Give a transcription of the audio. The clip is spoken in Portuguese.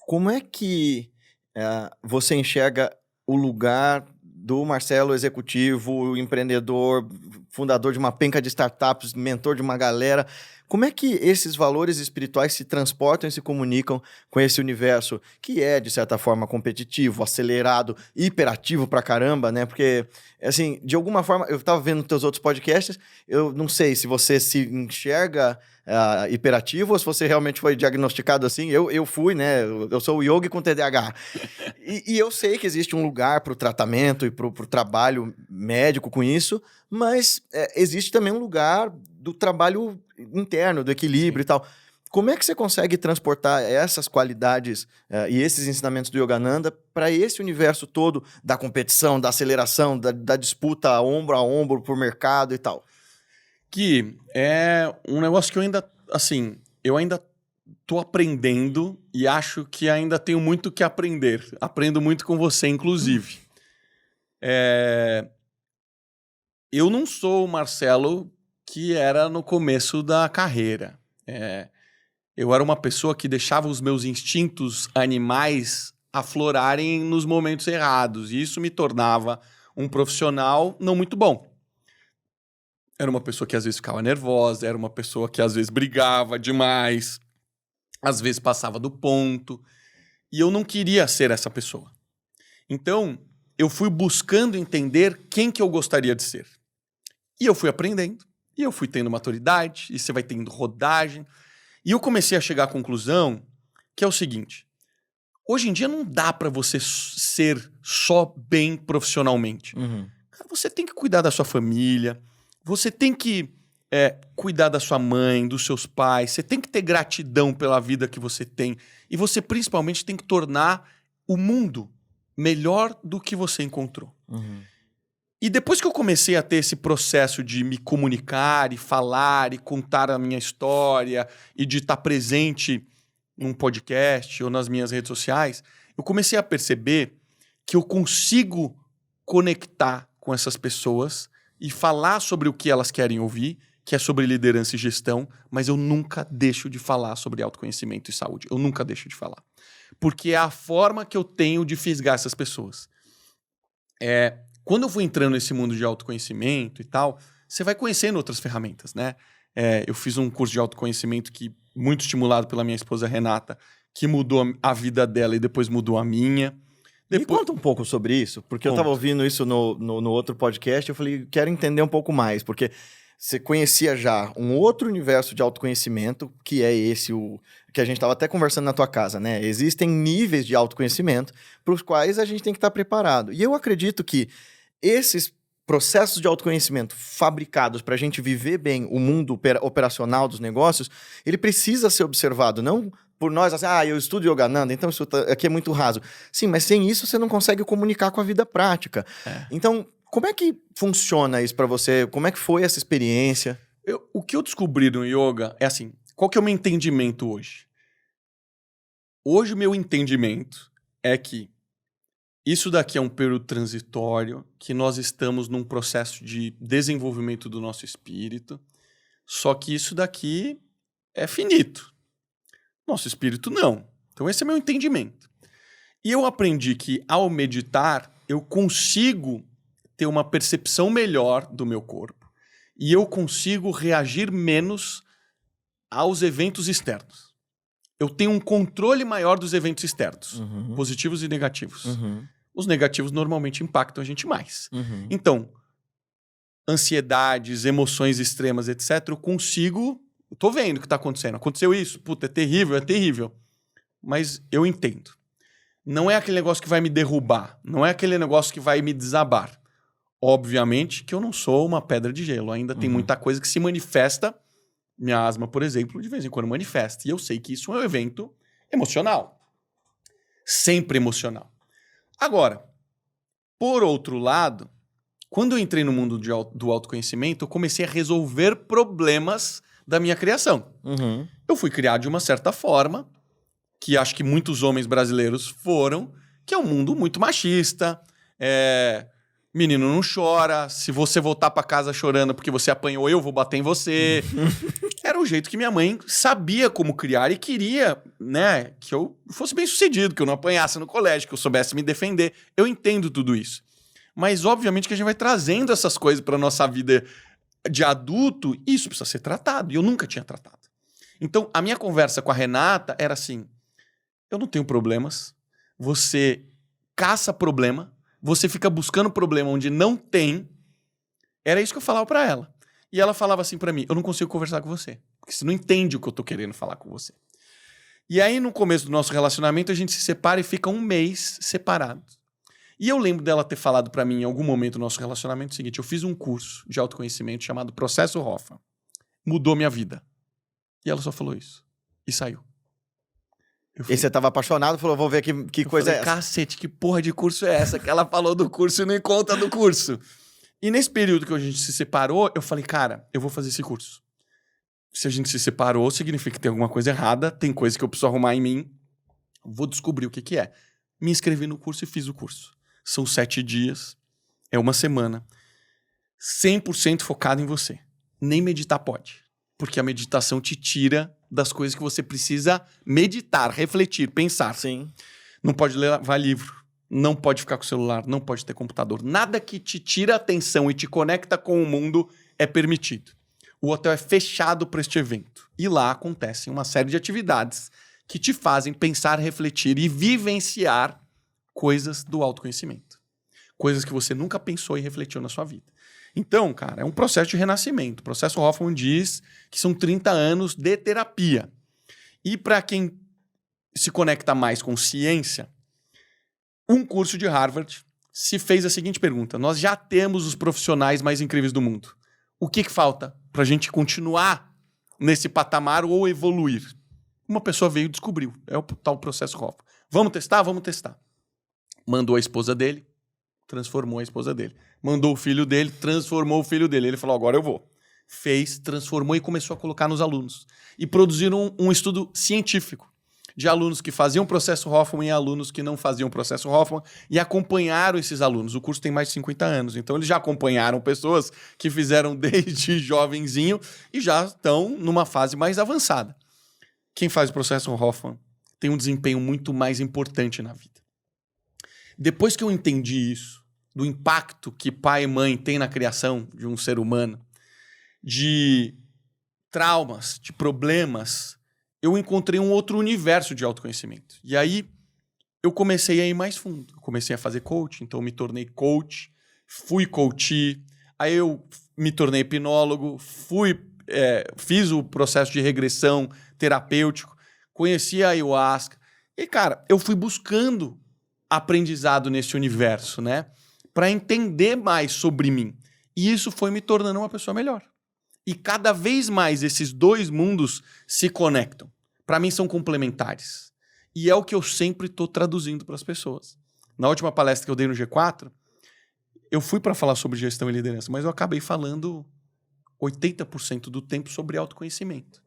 como é que você enxerga o lugar do Marcelo executivo, empreendedor, fundador de uma penca de startups, mentor de uma galera? Como é que esses valores espirituais se transportam e se comunicam com esse universo que é, de certa forma, competitivo, acelerado, hiperativo pra caramba, né? Porque, assim, de alguma forma, eu tava vendo teus outros podcasts, eu não sei se você se enxerga hiperativo ou se você realmente foi diagnosticado assim. Eu fui, né? Eu sou o yogi com TDAH. E eu sei que existe um lugar para o tratamento e para o trabalho médico com isso, mas existe também um lugar do trabalho interno, do equilíbrio. Sim. E tal. Como é que você consegue transportar essas qualidades e esses ensinamentos do Yogananda para esse universo todo da competição, da aceleração, da disputa ombro a ombro por mercado e tal? Que é um negócio que eu ainda, assim, tô aprendendo e acho que ainda tenho muito que aprender. Aprendo muito com você, inclusive. Eu não sou o Marcelo que era no começo da carreira. Eu era uma pessoa que deixava os meus instintos animais aflorarem nos momentos errados. E isso me tornava um profissional não muito bom. Era uma pessoa que às vezes ficava nervosa, era uma pessoa que às vezes brigava demais, às vezes passava do ponto. E eu não queria ser essa pessoa. Então, eu fui buscando entender quem que eu gostaria de ser. E eu fui aprendendo, e eu fui tendo maturidade, e você vai tendo rodagem. E eu comecei a chegar à conclusão que é o seguinte: hoje em dia não dá para você ser só bem profissionalmente. Uhum. Você tem que cuidar da sua família, você tem que cuidar da sua mãe, dos seus pais, você tem que ter gratidão pela vida que você tem. E você principalmente tem que tornar o mundo melhor do que você encontrou. Uhum. E depois que eu comecei a ter esse processo de me comunicar e falar e contar a minha história e de estar presente num podcast ou nas minhas redes sociais, eu comecei a perceber que eu consigo conectar com essas pessoas e falar sobre o que elas querem ouvir, que é sobre liderança e gestão, mas eu nunca deixo de falar sobre autoconhecimento e saúde. Eu nunca deixo de falar. Porque é a forma que eu tenho de fisgar essas pessoas. Quando eu fui entrando nesse mundo de autoconhecimento e tal, você vai conhecendo outras ferramentas, né? Eu fiz um curso de autoconhecimento muito estimulado pela minha esposa Renata, que mudou a vida dela e depois mudou a minha. Me conta um pouco sobre isso, porque eu estava ouvindo isso no outro podcast, eu falei, quero entender um pouco mais, porque você conhecia já um outro universo de autoconhecimento, que é esse, o que a gente estava até conversando na tua casa, né? Existem níveis de autoconhecimento para os quais a gente tem que estar preparado. E eu acredito que esses processos de autoconhecimento fabricados para a gente viver bem o mundo operacional dos negócios, ele precisa ser observado, não por nós, assim, eu estudo Yogananda, então isso aqui é muito raso. Sim, mas sem isso você não consegue comunicar com a vida prática. Então, como é que funciona isso para você? Como é que foi essa experiência? O que eu descobri no yoga é assim, qual que é o meu entendimento hoje? Hoje o meu entendimento é que isso daqui é um período transitório, que nós estamos num processo de desenvolvimento do nosso espírito, só que isso daqui é finito. Nosso espírito não. Então esse é meu entendimento. E eu aprendi que ao meditar, eu consigo ter uma percepção melhor do meu corpo e eu consigo reagir menos aos eventos externos. Eu tenho um controle maior dos eventos externos, positivos e negativos. Os negativos normalmente impactam a gente mais. Então, ansiedades, emoções extremas, etc., eu consigo... Eu tô vendo o que tá acontecendo. Aconteceu isso? Puta, é terrível. Mas eu entendo. Não é aquele negócio que vai me derrubar. Não é aquele negócio que vai me desabar. Obviamente que eu não sou uma pedra de gelo. Ainda tem muita coisa que se manifesta. Minha asma, por exemplo, de vez em quando manifesta. E eu sei que isso é um evento emocional. Sempre emocional. Agora, por outro lado, quando eu entrei no mundo do autoconhecimento, eu comecei a resolver problemas da minha criação. Eu fui criado de uma certa forma, que acho que muitos homens brasileiros foram, que é um mundo muito machista. Menino não chora, se você voltar para casa chorando porque você apanhou, eu vou bater em você. era o jeito que minha mãe sabia como criar e queria, né, que eu fosse bem-sucedido, que eu não apanhasse no colégio, que eu soubesse me defender. Eu entendo tudo isso. Mas, obviamente, que a gente vai trazendo essas coisas para nossa vida de adulto, e isso precisa ser tratado. E eu nunca tinha tratado. Então, a minha conversa com a Renata era assim: eu não tenho problemas, você caça problema, você fica buscando problema onde não tem. Era isso que eu falava para ela. E ela falava assim para mim: eu não consigo conversar com você, porque você não entende o que eu tô querendo falar com você. E aí, no começo do nosso relacionamento, a gente se separa e fica um mês separados. E eu lembro dela ter falado para mim em algum momento do nosso relacionamento o seguinte: eu fiz um curso de autoconhecimento chamado Processo Hoffman. Mudou minha vida. E ela só falou isso. E saiu. E você tava apaixonado, falou, vou ver que coisa é essa. Cacete, que porra de curso é essa? Que ela falou do curso e nem conta do curso. E nesse período que a gente se separou, eu falei, cara, eu vou fazer esse curso. Se a gente se separou, significa que tem alguma coisa errada, tem coisa que eu preciso arrumar em mim. Vou descobrir o que é. Me inscrevi no curso e fiz o curso. São 7 dias, é uma semana. 100% focado em você. Nem meditar pode. Porque a meditação te tira das coisas que você precisa meditar, refletir, pensar. Sim. Não pode levar livro, não pode ficar com o celular, não pode ter computador. Nada que te tira a atenção e te conecta com o mundo é permitido. O hotel é fechado para este evento. E lá acontecem uma série de atividades que te fazem pensar, refletir e vivenciar coisas do autoconhecimento. Coisas que você nunca pensou e refletiu na sua vida. Então, cara, é um processo de renascimento. O processo Hoffman diz que são 30 anos de terapia. E para quem se conecta mais com ciência, um curso de Harvard se fez a seguinte pergunta: nós já temos os profissionais mais incríveis do mundo. O que falta para a gente continuar nesse patamar ou evoluir? Uma pessoa veio e descobriu. É o tal processo Hoffman. Vamos testar? Vamos testar. Mandou a esposa dele, transformou a esposa dele. Mandou o filho dele, transformou o filho dele. Ele falou, agora eu vou. Fez, transformou e começou a colocar nos alunos. E produziram um estudo científico de alunos que faziam processo Hoffman e alunos que não faziam processo Hoffman e acompanharam esses alunos. O curso tem mais de 50 anos, então eles já acompanharam pessoas que fizeram desde jovenzinho e já estão numa fase mais avançada. Quem faz o processo Hoffman tem um desempenho muito mais importante na vida. Depois que eu entendi isso, do impacto que pai e mãe têm na criação de um ser humano, de traumas, de problemas, eu encontrei um outro universo de autoconhecimento. E aí eu comecei a ir mais fundo. Eu comecei a fazer coaching, então eu me tornei coach, fui coachee, aí eu me tornei hipnólogo, fiz o processo de regressão terapêutico, conheci a ayahuasca. E, cara, eu fui buscando aprendizado nesse universo, né? Para entender mais sobre mim. E isso foi me tornando uma pessoa melhor. E cada vez mais esses dois mundos se conectam. Para mim são complementares. E é o que eu sempre estou traduzindo para as pessoas. Na última palestra que eu dei no G4, eu fui para falar sobre gestão e liderança, mas eu acabei falando 80% do tempo sobre autoconhecimento.